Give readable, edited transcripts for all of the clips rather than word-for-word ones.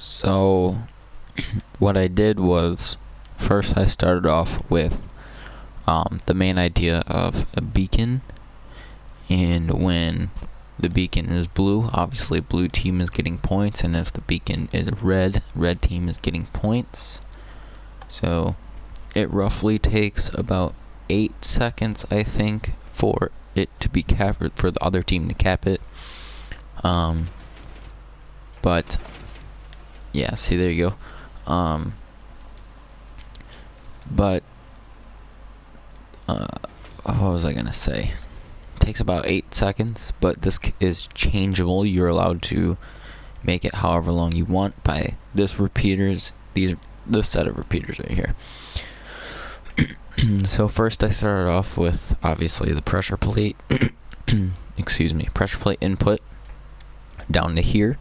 So what I did was, first I started off with the main idea of a beacon, and when the beacon is blue, obviously blue team is getting points, and if the beacon is red, red team is getting points. So it roughly takes about 8 seconds, I think, for it to be capped, for the other team to cap it. But yeah, see, there you go. But what was I gonna say? It takes about 8 seconds, but this is changeable. You're allowed to make it however long you want by this set of repeaters right here. So first I started off with obviously the pressure plate pressure plate input down to here,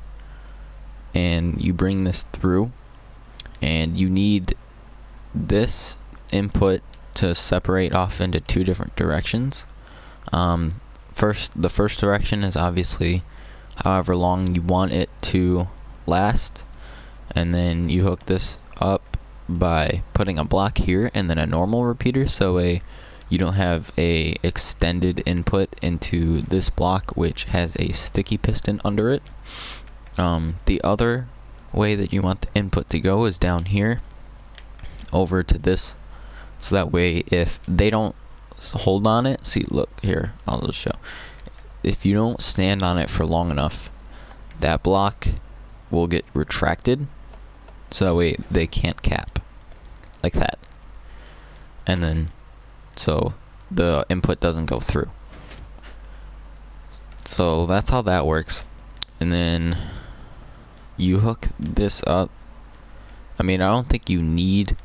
and you bring this through, and you need this input to separate off into two different directions. The first direction is obviously however long you want it to last, and then you hook this up by putting a block here and then a normal repeater, so you don't have a extended input into this block which has a sticky piston under it. The other way that you want the input to go is down here over to this, so that way if they don't hold on it, see, look here, I'll just show, if you don't stand on it for long enough, that block will get retracted, so that way they can't cap like that, and then so the input doesn't go through. So that's how that works. And then you hook this up. I mean, I don't think you need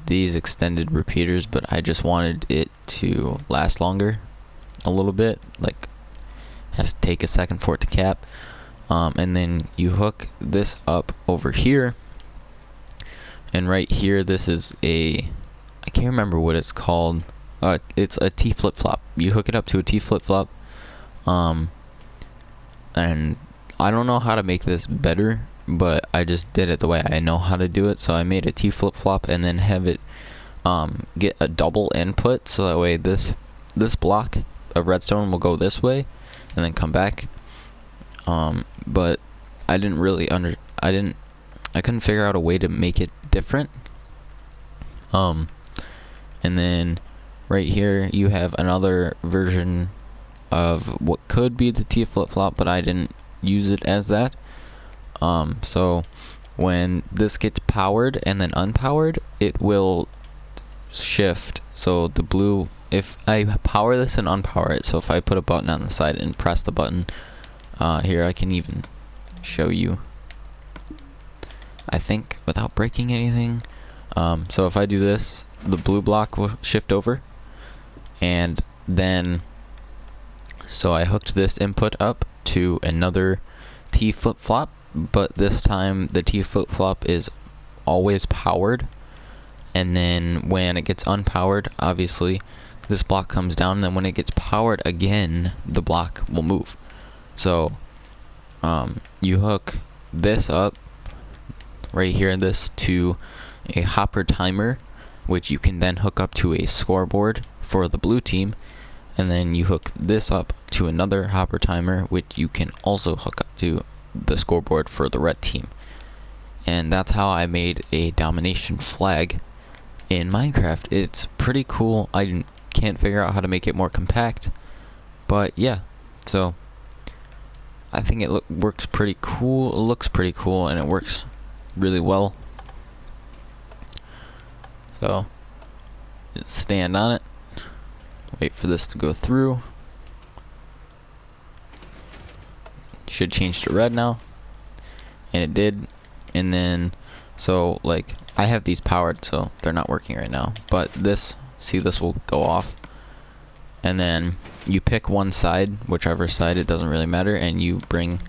these extended repeaters, but I just wanted it to last longer a little bit, like has to take a second for it to cap. And then you hook this up over here, and right here this is I can't remember what it's called. It's a T flip-flop. You hook it up to a T flip-flop, and I don't know how to make this better, but I just did it the way I know how to do it. So I made a T flip-flop and then have it get a double input, so that way this block of redstone will go this way and then come back. But I didn't really I couldn't figure out a way to make it different. And then right here you have another version of what could be the T flip-flop, but I didn't use it as that. So when this gets powered and then unpowered, it will shift. So the blue, if I power this and unpower it, so if I put a button on the side and press the button, here I can even show you, I think, without breaking anything. So if I do this, the blue block will shift over, and then so I hooked this input up to another T flip-flop, but this time the T flip-flop is always powered, and then when it gets unpowered, obviously this block comes down, and then when it gets powered again, the block will move. So you hook this up right here, this to a hopper timer, which you can then hook up to a scoreboard for the blue team, and then you hook this up to another hopper timer, which you can also hook up to the scoreboard for the red team. And that's how I made a domination flag in Minecraft. It's pretty cool. I can't figure out how to make it more compact, but yeah, so I think it works pretty cool. It looks pretty cool, and it works really well. So just stand on it, wait for this to go through. Should change to red now, and it did. And then so like I have these powered, so they're not working right now, but this, see, this will go off, and then you pick one side, whichever side, it doesn't really matter, and you bring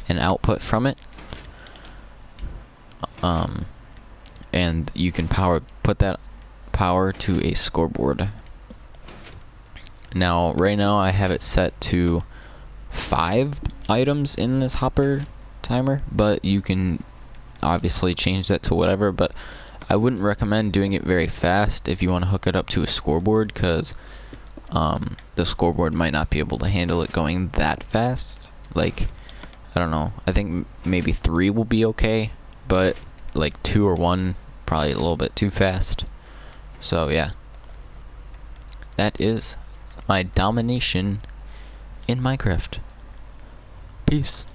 an output from it, and you can put that power to a scoreboard. Now right now I have it set to 5 items in this hopper timer, but you can obviously change that to whatever, but I wouldn't recommend doing it very fast if you want to hook it up to a scoreboard, because the scoreboard might not be able to handle it going that fast. Like, I don't know, I think maybe 3 will be okay, but like 2 or 1 probably a little bit too fast. So yeah, that is my domination in Minecraft. Peace.